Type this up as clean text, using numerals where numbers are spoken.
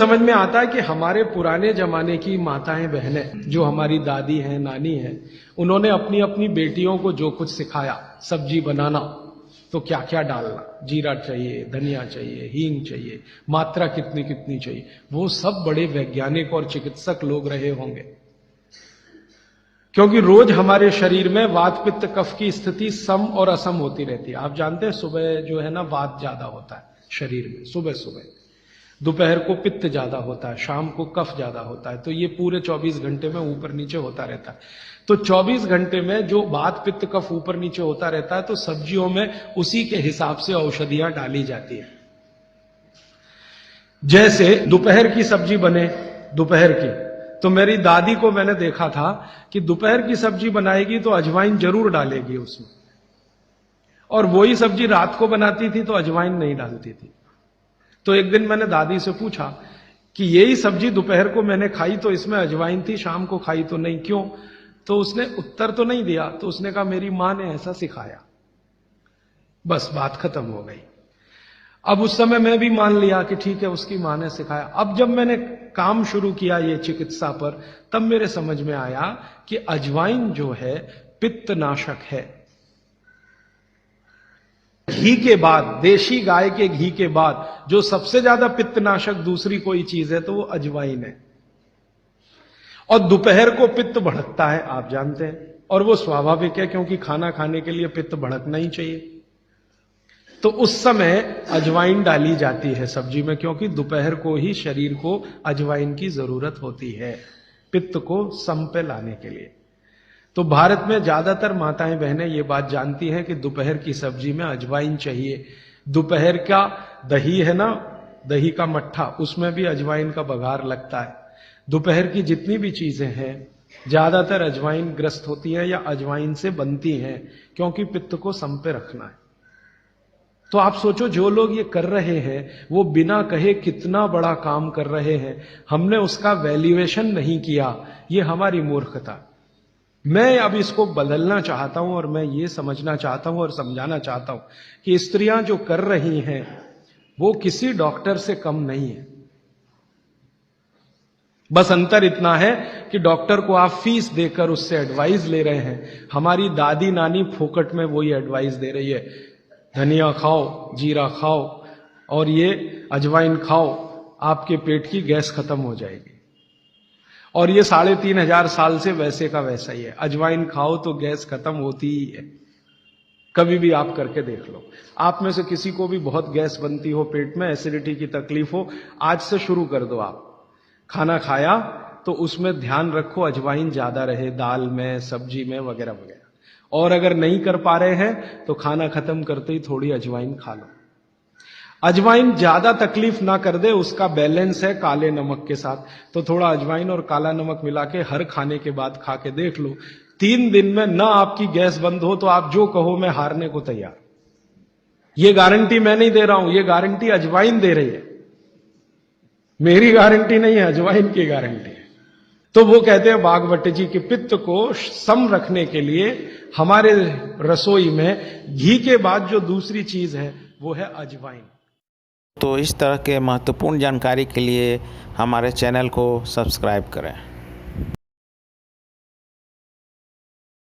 समझ में आता है कि हमारे पुराने जमाने की माताएं बहनें, जो हमारी दादी हैं, नानी हैं, उन्होंने अपनी अपनी बेटियों को जो कुछ सिखाया, सब्जी बनाना तो क्या क्या डालना, जीरा चाहिए, धनिया चाहिए, हींग चाहिए, मात्रा कितनी कितनी चाहिए, वो सब बड़े वैज्ञानिक और चिकित्सक लोग रहे होंगे। क्योंकि रोज हमारे शरीर में वात पित्त कफ की स्थिति सम और असम होती रहती है। आप जानते हैं सुबह जो है ना वात ज्यादा होता है शरीर में, सुबह सुबह, दोपहर को पित्त ज्यादा होता है, शाम को कफ ज्यादा होता है। तो ये पूरे 24 घंटे में ऊपर नीचे होता रहता है। तो 24 घंटे में जो वात पित्त कफ ऊपर नीचे होता रहता है, तो सब्जियों में उसी के हिसाब से औषधियां डाली जाती है। जैसे दोपहर की सब्जी बने, दोपहर की, तो मेरी दादी को मैंने देखा था कि दोपहर की सब्जी बनाएगी तो अजवाइन जरूर डालेगी उसमें, और वही सब्जी रात को बनाती थी तो अजवाइन नहीं डालती थी। तो एक दिन मैंने दादी से पूछा कि यही सब्जी दोपहर को मैंने खाई तो इसमें अजवाइन थी, शाम को खाई तो नहीं, क्यों? तो उसने उत्तर तो नहीं दिया। तो उसने कहा मेरी मां ने ऐसा सिखाया। बस बात खत्म हो गई। अब उस समय मैं भी मान लिया कि ठीक है, उसकी मां ने सिखाया। अब जब मैंने काम शुरू किया ये चिकित्सा पर, तब मेरे समझ में आया कि अजवाइन जो है पित्तनाशक है। घी के बाद, देशी गाय के घी के बाद जो सबसे ज्यादा पित्तनाशक दूसरी कोई चीज है तो वो अजवाइन है। और दोपहर को पित्त भड़कता है, आप जानते हैं, और वो स्वाभाविक है क्योंकि खाना खाने के लिए पित्त भड़कना ही चाहिए। तो उस समय अजवाइन डाली जाती है सब्जी में, क्योंकि दोपहर को ही शरीर को अजवाइन की जरूरत होती है पित्त को सम पे लाने के लिए। तो भारत में ज्यादातर माताएं बहनें ये बात जानती हैं कि दोपहर की सब्जी में अजवाइन चाहिए। दोपहर का दही है ना, दही का मट्ठा, उसमें भी अजवाइन का बघार लगता है। दोपहर की जितनी भी चीजें हैं ज्यादातर अजवाइन ग्रस्त होती है या अजवाइन से बनती हैं, क्योंकि पित्त को सम पे रखना है। तो आप सोचो, जो लोग ये कर रहे हैं वो बिना कहे कितना बड़ा काम कर रहे हैं। हमने उसका वैल्यूएशन नहीं किया, ये हमारी मूर्खता। मैं अब इसको बदलना चाहता हूं और मैं ये समझना चाहता हूं और समझाना चाहता हूं कि स्त्रियां जो कर रही हैं वो किसी डॉक्टर से कम नहीं है। बस अंतर इतना है कि डॉक्टर को आप फीस देकर उससे एडवाइस ले रहे हैं। हमारी दादी नानी फोकट में वही एडवाइस दे रही है, धनिया खाओ, जीरा खाओ और ये अजवाइन खाओ, आपके पेट की गैस खत्म हो जाएगी। और ये 3500 साल से वैसे का वैसा ही है। अजवाइन खाओ तो गैस खत्म होती ही है। कभी भी आप करके देख लो। आप में से किसी को भी बहुत गैस बनती हो, पेट में एसिडिटी की तकलीफ हो, आज से शुरू कर दो। आप खाना खाया तो उसमें ध्यान रखो अजवाइन ज्यादा रहे, दाल में, सब्जी में, वगैरह वगैरह। और अगर नहीं कर पा रहे हैं तो खाना खत्म करते ही थोड़ी अजवाइन खा लो। अजवाइन ज्यादा तकलीफ ना कर दे, उसका बैलेंस है काले नमक के साथ। तो थोड़ा अजवाइन और काला नमक मिला के हर खाने के बाद खा के देख लो। 3 दिन में ना आपकी गैस बंद हो तो आप जो कहो मैं हारने को तैयार। ये गारंटी मैं नहीं दे रहा हूं, ये गारंटी अजवाइन दे रही है। मेरी गारंटी नहीं है, अजवाइन की गारंटी है। तो वो कहते हैं बागवट जी कि पित्त को सम रखने के लिए हमारे रसोई में घी के बाद जो दूसरी चीज है वो है अजवाइन। तो इस तरह के महत्वपूर्ण जानकारी के लिए हमारे चैनल को सब्सक्राइब करें।